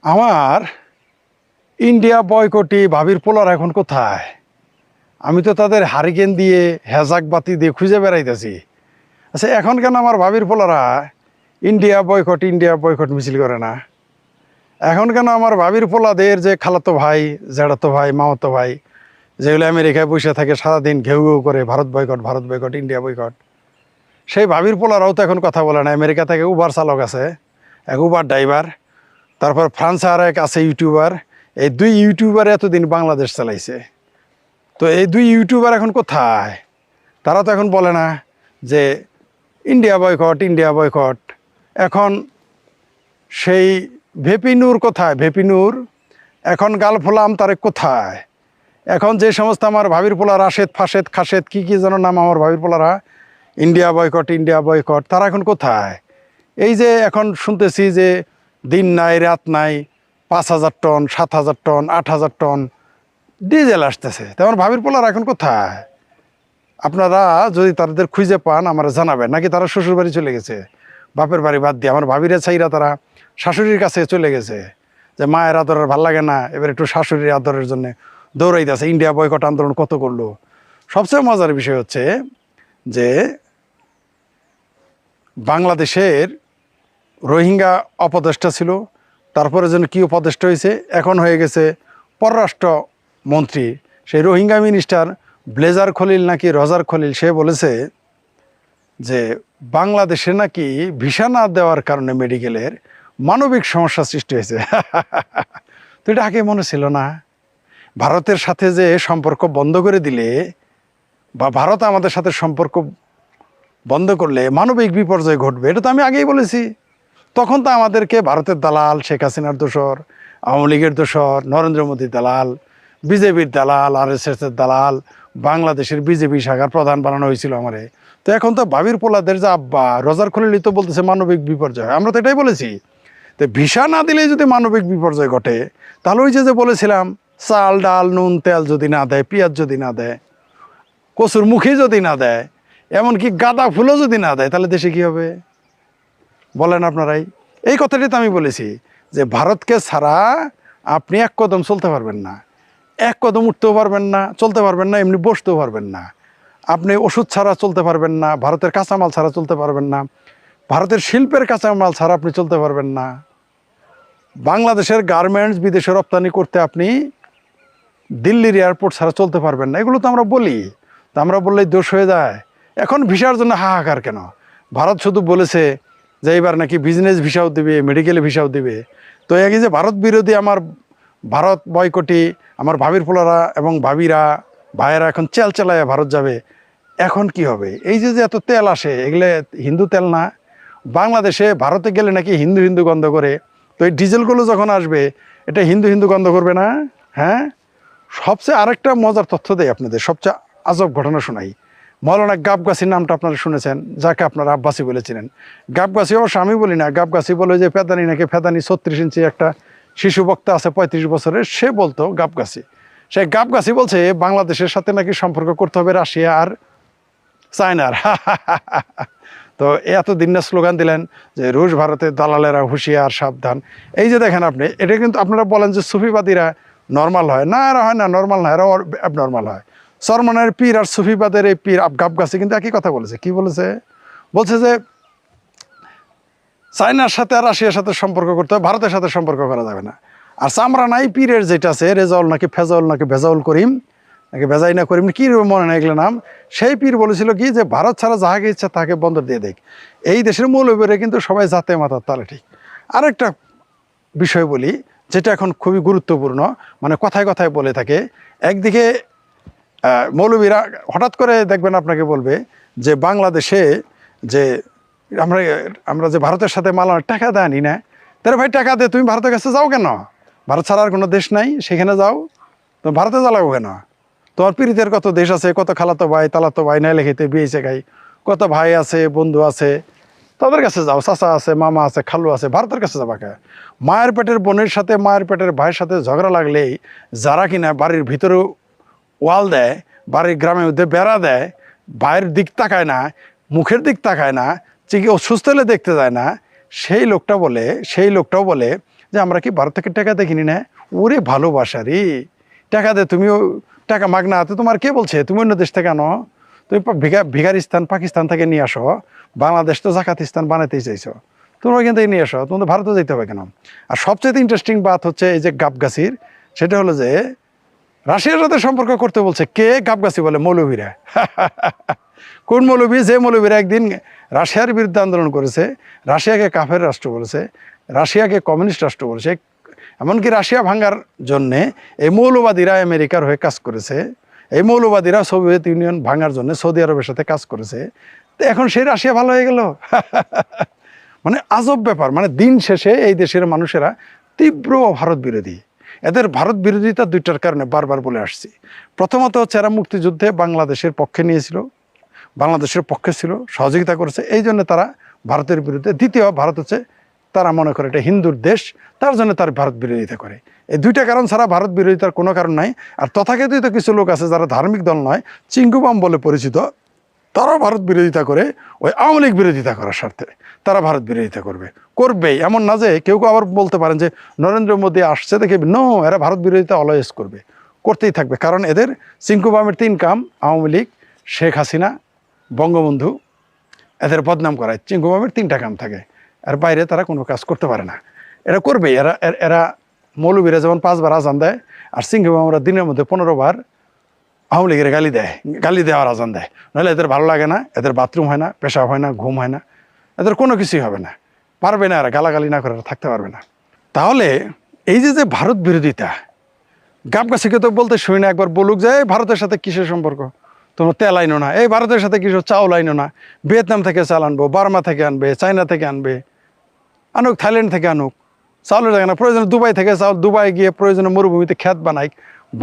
আমার ইন্ডিয়া বয়কটি ভাবির পোলার এখন কোথায়? আমি তো তাদের হারিকেন দিয়ে হেজাক বাতি দিয়ে খুঁজে বেড়াইতেছি। আচ্ছা, এখন কেন আমার ভাবির পোলারা ইন্ডিয়া বয়কট মিছিল করে না? এখন কেন আমার ভাবির পোলাদের যে খালাতো ভাই, জেঠাতো ভাই, মামাতো ভাই, যেগুলো আমেরিকায় বসে থাকে সারাদিন ঘেউ ঘেউ করে ভারত বয়কট, ইন্ডিয়া বয়কট, সেই ভাবির পোলারাও তো এখন কথা বলে না। আমেরিকা থেকে উবার চালক আছে, এক উবার ড্রাইভার, তারপর ফ্রান্সে আর এক আছে ইউটিউবার। এই দুই ইউটিউবার এতদিন বাংলাদেশ চালাইছে। তো এই দুই ইউটিউবার এখন কোথায়? তারা তো এখন বলে না যে ইন্ডিয়া বয়কট। এখন সেই ভেপিনুর কোথায়? ভেপিনুর এখন গালফোলাম তারেক কোথায়? এখন যে সমস্ত আমার ভাবির পোলা রাশেদ ফাশেদ খাশেদ কী কী যেন নাম আমার ভাবির পোলারা, ইন্ডিয়া বয়কট, তারা এখন কোথায়? এই যে এখন শুনতেছি যে দিন নাই রাত নাই 5,000 টন, 7,000 টন, 8,000 টন ডিজেল আসতেছে। তো আমার ভাবির পোলারা এখন কোথায়? আপনারা যদি তাদের খুঁজে পান আমার জানাবেন। নাকি তারা শ্বশুর বাড়ি চলে গেছে, বাপের বাড়ি বাদ দিয়ে আমার ভাবিরে চাইরা তারা শাশুড়ির কাছে চলে গেছে, যে মায়ের আদরের ভাল লাগে না, এবার একটু শাশুড়ির আদরের জন্য দৌড়াইতেছে। ইন্ডিয়া বয়কট আন্দোলন কত করলো। সবচেয়ে মজার বিষয় হচ্ছে যে বাংলাদেশের রোহিঙ্গা উপদেষ্টা ছিল, তারপরে যেন কি উপদেষ্টা হয়েছে, এখন হয়ে গেছে পররাষ্ট্র মন্ত্রী। সেই রোহিঙ্গা মিনিস্টার ব্লেজার খলিল নাকি রজার খলিল, সে বলেছে যে বাংলাদেশে নাকি ভিসা না দেওয়ার কারণে মেডিকেলের মানবিক সমস্যা সৃষ্টি হয়েছে। তো এটা আগে মনে ছিল না? ভারতের সাথে যে সম্পর্ক বন্ধ করে দিলে বা ভারত আমাদের সাথে সম্পর্ক বন্ধ করলে মানবিক বিপর্যয় ঘটবে, এটা তো আমি আগেই বলেছি। তখন তো আমাদেরকে ভারতের দালাল, শেখ হাসিনার দোসর, আওয়ামী লীগের দোসর, নরেন্দ্র মোদীর দালাল, বিজেপির দালাল, RSSের দালাল, বাংলাদেশের বিজেপি শাখার প্রধান বানানো হয়েছিল আমারে। তো এখন তো ভাবির পোলাদের যে আব্বা রজার খলিল তো বলতেছে মানবিক বিপর্যয়। আমরা তো এটাই বলেছি। তো ভিসা না দিলে যদি মানবিক বিপর্যয় ঘটে, তাহলে ওই যে বলেছিলাম চাল ডাল নুন তেল যদি না দেয়, পেঁয়াজ যদি না দেয়, কচুর মুখে যদি না দেয়, এমনকি গাঁদা ফুলও যদি না দেয়, তাহলে দেশে কি হবে বলেন আপনারাই? এই কথাটি তো আমি বলেছি যে ভারতকে ছাড়া আপনি এক কদম চলতে পারবেন না, এক কদম উঠতেও পারবেন না, চলতে পারবেন না, এমনি বসতেও পারবেন না। আপনি ওষুধ ছাড়া চলতে পারবেন না, ভারতের কাঁচামাল ছাড়া চলতে পারবেন না, ভারতের শিল্পের কাঁচামাল ছাড়া আপনি চলতে পারবেন না। বাংলাদেশের গার্মেন্টস বিদেশে রপ্তানি করতে আপনি দিল্লির এয়ারপোর্ট ছাড়া চলতে পারবেন না। এগুলো তো আমরা বলি, তো আমরা বললেই দোষ হয়ে যায়। এখন ভিসার জন্য হাহাকার কেন? ভারত শুধু বলেছে যে এবার নাকি বিজনেস ভিসাও দেবে, মেডিকেল ভিসাও দেবে। তো একই যে ভারত বিরোধী আমার ভারত বয়কটি আমার ভাবির পোলারা এবং ভাবিরা ভাইয়েরা এখন চেলায় ভারত যাবে। এখন কি হবে? এই যে এত তেল আসে, এগুলো হিন্দু তেল না। বাংলাদেশে ভারতে গেলে নাকি হিন্দু হিন্দু গন্ধ করে। তো এই ডিজেলগুলো যখন আসবে, এটা হিন্দু হিন্দু গন্ধ করবে না? হ্যাঁ। সবচেয়ে আরেকটা মজার তথ্য দেয় আপনাদের, সবচেয়ে আজব ঘটনা শোনাই। মৌলানা গাবগাছির নামটা আপনারা শুনেছেন, যাকে আপনারা আব্বাসি বলেছিলেন। গাবগাছি অবশ্য আমি বলি না, গাবগাছি বলে যে ফেদানি নাকি ফেদানি 36 ইঞ্চি একটা শিশু বক্তা আছে 35 বছরের, সে বলতো গাবগাছি। সেই গাবগাছি বলছে বাংলাদেশের সাথে নাকি সম্পর্ক করতে হবে রাশিয়া আর চায়নার। তো এতদিন না স্লোগান দিলেন যে রুশ ভারতের দালালেরা হুঁশিয়ার সাবধান। এই যে দেখেন আপনি, এটা কিন্তু আপনারা বলেন যে সুফিবাদীরা নর্মাল হয় না, এরা হয় না নর্মাল না, এরা অ্যাবনর্মাল হয়। সরমনের পীর আর সুফিবাদের এই পীর গাবগাছি কিন্তু একই কথা বলেছে। কি বলেছে? বলছে যে চায়নার সাথে আর রাশিয়ার সাথে সম্পর্ক করতে হবে, ভারতের সাথে সম্পর্ক করা যাবে না। আর চামড়া নাই পীরের যেটা আছে, রেজাউল নাকি ফেজাউল নাকি ভেজাউল করিম নাকি ভেজাই না করিম, কী মনে নেই এগুলো নাম, সেই পীর বলেছিল কি যে ভারত ছাড়া যাহাকে ইচ্ছা তাকে বন্দর দিয়ে দেখ। এই দেশের মৌলবীরা কিন্তু সবাই জাতে মাতার তালে ঠিক। আরেকটা বিষয় বলি যেটা এখন খুবই গুরুত্বপূর্ণ, মানে কথায় কথায় বলে থাকে। একদিকে মৌলবীরা হঠাৎ করে দেখবেন আপনাকে বলবে যে বাংলাদেশে যে আমরা আমরা যে ভারতের সাথে মালামাল টাকা দেয়নি না, তাহলে ভাই টাকা দে, তুমি ভারতের কাছে যাও কেন? ভারত ছাড়া আর কোনো দেশ নাই, সেখানে যাও। তো ভারতে জ্বালাবো কেন? তোমার পীড়িতের কত দেশ আছে, কত খালাতো ভাই তালাতো ভাই নাই লেখিতে বিয়েছে গাই, কত ভাই আছে, বন্ধু আছে, তাদের কাছে যাও। চাচা আছে, মামা আছে, খালু আছে, ভারতের কাছে যাবা কে? মায়ের পেটের বোনের সাথে, মায়ের পেটের ভাইয়ের সাথে ঝগড়া লাগলেই যারা কিনা বাড়ির ভিতরে ওয়াল দেয়, বাড়ির গ্রামের মধ্যে বেড়া দেয়, ভাইয়ের দিক তাকায় না, মুখের দিক তাকায় না, অসুস্থ হলে দেখতে যায় না, সেই লোকটাও বলে যে আমরা কি ভারত থেকে টাকা দিয়ে কিনি না? ওরে ভালোবাসা রে, টাকা দে, তুমিও টাকা মাগনা হাতে, তোমার কে বলছে তুমি অন্য দেশ থেকে আনো? তুমি ভিগারিস্তান পাকিস্তান থেকে নিয়ে আসো, বাংলাদেশ তো জাকাতিস্তান বানাতেই চাইছো, তোমরা ওইখান থেকে নিয়ে আসো, তোমাদের ভারতে যেতে হবে কেন? আর সবচেয়ে ইন্টারেস্টিং বাত হচ্ছে এই যে গাবগাছির, সেটা হলো যে রাশিয়ার সাথে সম্পর্ক করতে বলছে কে? গাবগাছি বলে মৌলভীরা। কোন মৌলভী? যে মৌলভীরা একদিন রাশিয়ার বিরুদ্ধে আন্দোলন করেছে, রাশিয়াকে কাফের রাষ্ট্র বলেছে, রাশিয়াকে কমিউনিস্ট রাষ্ট্র বলেছে, এমনকি রাশিয়া ভাঙার জন্যে এই মৌলবাদীরা আমেরিকার হয়ে কাজ করেছে, এই মৌলবাদীরা সোভিয়েত ইউনিয়ন ভাঙার জন্য সৌদি আরবের সাথে কাজ করেছে। তো এখন সেই রাশিয়া ভালো হয়ে গেল। মানে আজব ব্যাপার। মানে দিন শেষে এই দেশের মানুষেরা তীব্র ভারত বিরোধী। এদের ভারত বিরোধিতা দুইটার কারণে বারবার বলে আসছি। প্রথমত হচ্ছে এরা মুক্তিযুদ্ধে বাংলাদেশের পক্ষে নিয়েছিল, বাংলাদেশের পক্ষে ছিল, সহযোগিতা করেছে, এই জন্য তারা ভারতের বিরুদ্ধে। দ্বিতীয়, ভারত হচ্ছে তারা মনে করে এটা হিন্দুর দেশ, তার জন্য তার ভারত বিরোধিতা করে। এই দুইটা কারণ ছাড়া ভারত বিরোধিতার কোনো কারণ নাই। আর তথাকথিত কিছু লোক আছে যারা ধার্মিক দল নয়, চিঙ্গুবাম বলে পরিচিত, তারাও ভারত বিরোধিতা করে ওই আওয়ামী লীগ বিরোধিতা করার স্বার্থে। তারা ভারত বিরোধিতা করবেই, এমন না যে কেউ কেউ আবার বলতে পারেন যে নরেন্দ্র মোদী আসছে দেখে নো, এরা ভারত বিরোধিতা অলওয়েজ করতেই থাকবে। কারণ এদের চিঙ্কুবামের 3 কাম: আওয়ামী লীগ, শেখ হাসিনা, বঙ্গবন্ধু, এদের বদনাম করায়। চিঙ্কুবামের 3টা কাম থাকে, আর বাইরে তারা কোনো কাজ করতে পারে না। এরা করবেই। এরা মৌলবীরা যেমন 5 বার আজান দেয়, আর চিঙ্কুবামরা দিনের মধ্যে 15 বার আওয়ামী লীগের গালি দেওয়ার আজান দেয়। নাহলে এদের ভালো লাগে না, এদের বাথরুম হয় না, পেশাব হয় না, ঘুম হয় না, এদের কোনো কিছুই হবে না, পারবে না, এরা গালাগালি না করে থাকতে পারবে না। তাহলে এই যে ভারত বিরোধিতা, গাবগাছিকে তো বলতে শুনি না একবার বলুক যে ভারতের সাথে কিসের সম্পর্ক, তোমরা তেল আইনো না, এই ভারতের সাথে কিসের চাউল আইনো না, ভিয়েতনাম থেকে চাল আনবো, বার্মা থেকে আনবে, চায়না থেকে আনবে, আনুক, থাইল্যান্ড থেকে আনুক, চাউলের জায়গা না, প্রয়োজনে দুবাই থেকে চাউল, দুবাই গিয়ে প্রয়োজনে মরুভূমিতে ক্ষেত বানাই,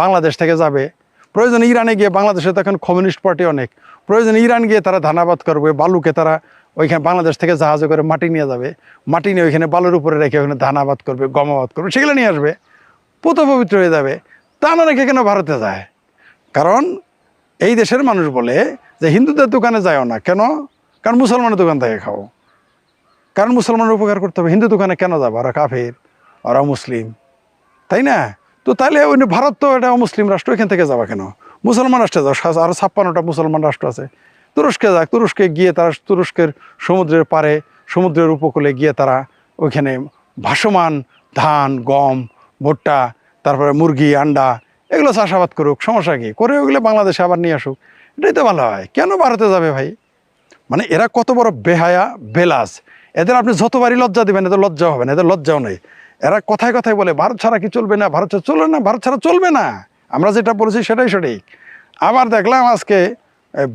বাংলাদেশ থেকে যাবে, প্রয়োজনে ইরানে গিয়ে, বাংলাদেশে তো এখন কমিউনিস্ট পার্টি অনেক, প্রয়োজনে ইরান গিয়ে তারা ধানাবাদ করবে, বালুকে তারা ওইখানে বাংলাদেশ থেকে জাহাজে করে মাটি নিয়ে যাবে, মাটি নিয়ে ওইখানে বালুর উপরে রেখে ওখানে ধানাবাদ করবে, গমাবাদ করবে, সেগুলো নিয়ে আসবে, পুত পবিত্র হয়ে যাবে। তা না রেখে কেন ভারতে যায়? কারণ এই দেশের মানুষ বলে যে হিন্দুদের দোকানে যায়ও না কেন? কারণ মুসলমানের দোকান থেকে খাও, কারণ মুসলমানের উপকার করতে হবে। হিন্দু দোকানে কেন যাবো? ওরা কাফের, ওরা মুসলিম, তাই না? তো তাহলে ওই ভারত তো এটা মুসলিম রাষ্ট্র, এখান থেকে যাওয়া কেন? মুসলমান রাষ্ট্রে যাও, আরো 56টা মুসলমান রাষ্ট্র আছে, তুরস্কে যাক, তুরস্কে গিয়ে তারা তুরস্কের সমুদ্রের পাড়ে, সমুদ্রের উপকূলে গিয়ে তারা ওইখানে ভাসমান ধান, গম, ভুট্টা, তারপরে মুরগি, আন্ডা, এগুলো চাষাবাদ করুক, সমস্যা কি? করে ওগুলো বাংলাদেশে আবার নিয়ে আসুক, এটাই তো ভালো হয়। কেন ভারতে যাবে ভাই? মানে এরা কত বড় বেহায়া, বেলাস। এদের আপনি যতবারই লজ্জা দিবেন এদের লজ্জাও হবে না, এদের লজ্জাও নেই। এরা কথায় কথায় বলে ভারত ছাড়া কি চলবে না, ভারত ছাড়া চলবে না, ভারত ছাড়া চলবে না, আমরা যেটা বলেছি সেটাই সঠিক। আবার দেখলাম আজকে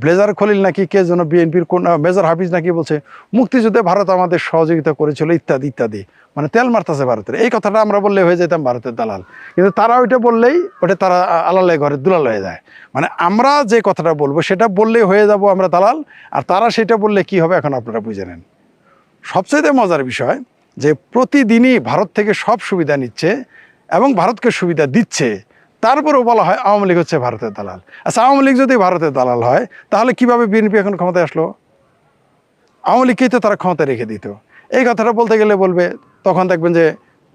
ব্লেজার খলিল নাকি কে যেন বিএনপির কোন মেজর হাফিজ নাকি বলছে মুক্তিযুদ্ধে ভারত আমাদের সহযোগিতা করেছিল ইত্যাদি ইত্যাদি, মানে তেল মারতেছে ভারতের। এই কথাটা আমরা বললে হয়ে যেতাম ভারতের দালাল, কিন্তু তারা ওইটা বললেই ওটা তারা আলালে ঘরে দুলাল হয়ে যায়। মানে আমরা যে কথাটা বলবো সেটা বললেই হয়ে যাব আমরা দালাল, আর তারা সেটা বললে কি হবে এখন আপনারা বুঝে নেন। সবচেয়ে মজার বিষয় যে প্রতিদিনই ভারত থেকে সব সুবিধা নিচ্ছে এবং ভারতকে সুবিধা দিচ্ছে, তারপরেও বলা হয় আওয়ামী লীগ হচ্ছে ভারতের দালাল। আচ্ছা, আওয়ামী লীগ যদি ভারতের দালাল হয় তাহলে কিভাবে বিএনপি এখন ক্ষমতায় আসলো? আওয়ামী লীগকেই তো তারা ক্ষমতায় রেখে দিত। এই কথাটা বলতে গেলে বলবে, তখন দেখবেন যে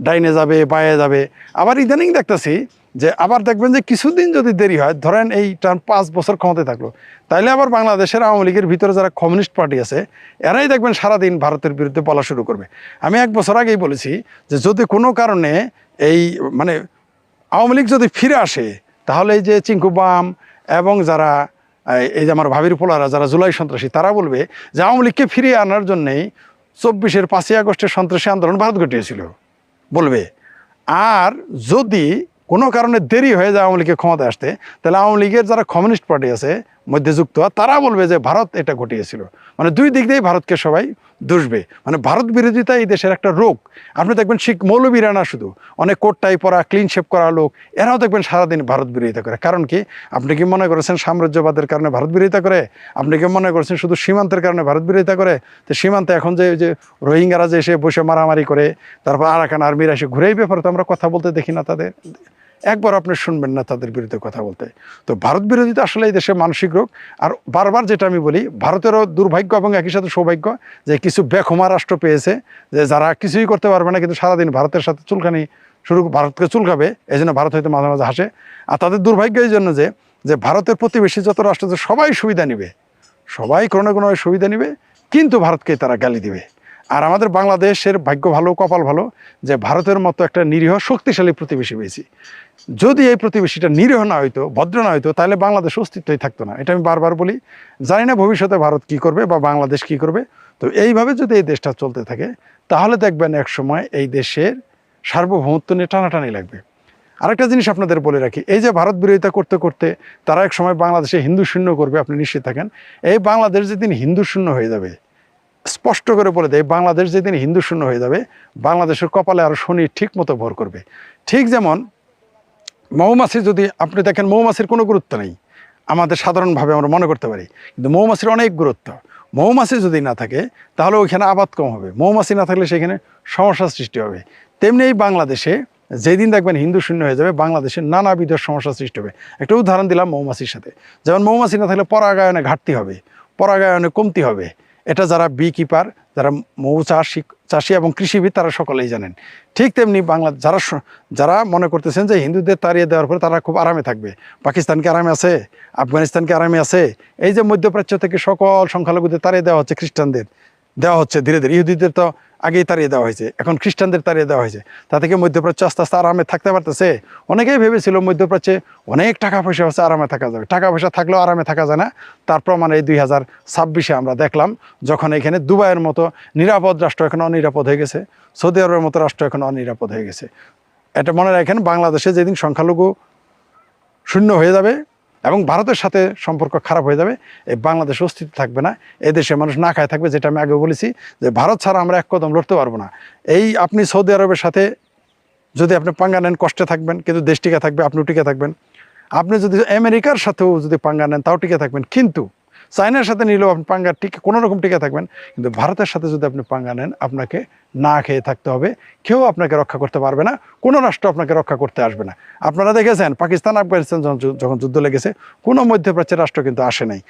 ডাইনে যাবে, বায়ে যাবে। আবার ইদানিং দেখতেছি যে আবার দেখবেন যে কিছুদিন যদি দেরি হয়, ধরেন এই টার্ম 5 বছর ক্ষমতায় থাকলো, তাইলে আবার বাংলাদেশের আওয়ামী লীগের ভিতরে যারা কমিউনিস্ট পার্টি আছে এরাই দেখবেন সারাদিন ভারতের বিরুদ্ধে বলা শুরু করবে। আমি 1 বছর আগেই বলেছি যে যদি কোনো কারণে এই মানে আওয়ামী লীগ যদি ফিরে আসে, তাহলে এই যে চিঙ্কুবাম এবং যারা এই যে আমার ভাবির পোলারা যারা জুলাই সন্ত্রাসী, তারা বলবে যে আওয়ামী লীগকে ফিরিয়ে আনার জন্যেই 24-এর 5ই আগস্টের সন্ত্রাসী আন্দোলন ভারত ঘটিয়েছিল বলবে। আর যদি কোনো কারণে দেরি হয়ে যায় আওয়ামী লীগের ক্ষমতায় আসতে, তাহলে আওয়ামী লীগের যারা কমিউনিস্ট পার্টি আছে মধ্যে যুক্ত, তারা বলবে যে ভারত এটা ঘটিয়েছিল। মানে দুই দিক দিয়েই ভারতকে সবাই দুষবে। মানে ভারত বিরোধিতা এই দেশের একটা রোগ। আপনি দেখবেন শিখ মৌলবীরা না, শুধু অনেক কোট টাই পরা, ক্লিন শেপ করা লোক, এরাও দেখবেন সারাদিন ভারত বিরোধিতা করে। কারণ কি? আপনি কি মনে করেছেন সাম্রাজ্যবাদের কারণে ভারত বিরোধিতা করে? আপনি কি মনে করেছেন শুধু সীমান্তের কারণে ভারত বিরোধিতা করে? তো সীমান্তে এখন যে রোহিঙ্গারা যে এসে বসে মারামারি করে, তারপর আরাকান আর্মিরা এসে ঘুরে, এই ব্যাপারে তো আমরা কথা বলতে দেখি না তাদের। একবার আপনি শুনবেন না তাদের বিরুদ্ধে কথা বলতে। তো ভারত বিরোধিতা আসলে এই দেশের মানসিক রোগ। আর বারবার যেটা আমি বলি, ভারতেরও দুর্ভাগ্য এবং একই সাথে সৌভাগ্য যে কিছু বেখুমা রাষ্ট্র পেয়েছে, যে যারা কিছুই করতে পারবে না কিন্তু সারাদিন ভারতের সাথে চুলকানি ভারতকে চুলকাবে, এই জন্য ভারত হয়তো মাঝে মাঝে হাসে। আর তাদের দুর্ভাগ্য এই জন্য যে ভারতের প্রতিবেশী যত রাষ্ট্র আছে সবাই সুবিধা নিবে, সবাই কোনো না কোনো সুবিধা নিবে, কিন্তু ভারতকে তারা গালি দিবে। আর আমাদের বাংলাদেশের ভাগ্য ভালো, কপাল ভালো যে ভারতের মতো একটা নিরীহ শক্তিশালী প্রতিবেশী পেয়েছি। যদি এই প্রতিবেশীটা নিরীহ না হইতো, ভদ্র না হইতো, তাহলে বাংলাদেশ অস্তিত্বই থাকতো না। এটা আমি বারবার বলি। জানি না ভবিষ্যতে ভারত কি করবে বা বাংলাদেশ কি করবে। তো এইভাবে যদি এই দেশটা চলতে থাকে তাহলে দেখবেন এক সময় এই দেশের সার্বভৌমত্ব নিয়ে টানাটানি লাগবে। আরেকটা জিনিস আপনাদের বলে রাখি, এই যে ভারত বিরোধিতা করতে করতে তারা এক সময় বাংলাদেশে হিন্দু শূন্য করবে, আপনি নিশ্চিত থাকেন। এই বাংলাদেশ যেদিন হিন্দু শূন্য হয়ে যাবে, স্পষ্ট করে বলে দেয়, বাংলাদেশ যেদিন হিন্দু শূন্য হয়ে যাবে, বাংলাদেশের কপালে আরও শনি ঠিক মতো ভর করবে। ঠিক যেমন মৌমাছি, যদি আপনি দেখেন মৌমাছির কোনো গুরুত্ব নেই আমাদের সাধারণভাবে আমরা মনে করতে পারি, কিন্তু মৌমাছির অনেক গুরুত্ব। মৌমাছি যদি না থাকে তাহলে ওইখানে আবাদ কম হবে, মৌমাছি না থাকলে সেখানে সমস্যার সৃষ্টি হবে। তেমনি এই বাংলাদেশে যেদিন দেখবেন হিন্দু শূন্য হয়ে যাবে, বাংলাদেশে নানাবিধ সমস্যার সৃষ্টি হবে। একটা উদাহরণ দিলাম মৌমাছির সাথে, যেমন মৌমাছি না থাকলে পরাগায়নে ঘাটতি হবে, পরাগায়নে কমতি হবে। এটা যারা বি কিপার, যারা মৌ চাষি এবং কৃষিবিদ, তারা সকলেই জানেন। ঠিক তেমনি যারা মনে করতেছেন যে হিন্দুদের তাড়িয়ে দেওয়ার পরে তারা খুব আরামে থাকবে, পাকিস্তানকে আরামে আছে, আফগানিস্তানকে আরামে আছে, এই যে মধ্যপ্রাচ্য থেকে সকল সংখ্যালঘুদের তাড়িয়ে দেওয়া হচ্ছে, খ্রিস্টানদের দেওয়া হচ্ছে ধীরে ধীরে, ইহুদিদের তো আগেই তাড়িয়ে দেওয়া হয়েছে, এখন খ্রিস্টানদের তাড়িয়ে দেওয়া হয়েছে, তা থেকে মধ্যপ্রাচ্য আস্তে আস্তে আরামে থাকতে পারতেছে। অনেকেই ভেবেছিল মধ্যপ্রাচ্যে অনেক টাকা পয়সা হচ্ছে, আরামে থাকা যাবে। টাকা পয়সা থাকলেও আরামে থাকা যায় না। তার প্রমাণ এই 2026-এ আমরা দেখলাম, যখন এখানে দুবাইয়ের মতো নিরাপদ রাষ্ট্র এখন অনিরাপদ হয়ে গেছে, সৌদি আরবের মতো রাষ্ট্র এখন অনিরাপদ হয়ে গেছে। এটা মনে রাখেন, বাংলাদেশে যেদিন সংখ্যালঘু শূন্য হয়ে যাবে এবং ভারতের সাথে সম্পর্ক খারাপ হয়ে যাবে, এই বাংলাদেশ অস্তিত্ব থাকবে না, এদেশে মানুষ না খায় থাকবে। যেটা আমি আগে বলেছি যে ভারত ছাড়া আমরা এক কদম লড়তে পারবো না। এই আপনি সৌদি আরবের সাথে যদি আপনি পাঙ্গা নেন, কষ্টে থাকবেন, কিন্তু দেশ টিকে থাকবে, আপনিও টিকে থাকবেন। আপনি যদি আমেরিকার সাথেও যদি পাঙ্গা নেন, তাও টিকে থাকবেন, কিন্তু চায়নার সাথে নিলেও আপনি পাঙ্গা কোনো রকম টিকে থাকবেন। কিন্তু ভারতের সাথে যদি আপনি পাঙ্গা নেন, আপনাকে না খেয়ে থাকতে হবে, কেউ আপনাকে রক্ষা করতে পারবে না, কোনো রাষ্ট্র আপনাকে রক্ষা করতে আসবে না। আপনারা দেখেছেন পাকিস্তান আফগানিস্তান যখন যুদ্ধ লেগেছে, কোনো মধ্যপ্রাচ্যের রাষ্ট্র কিন্তু আসে নাই।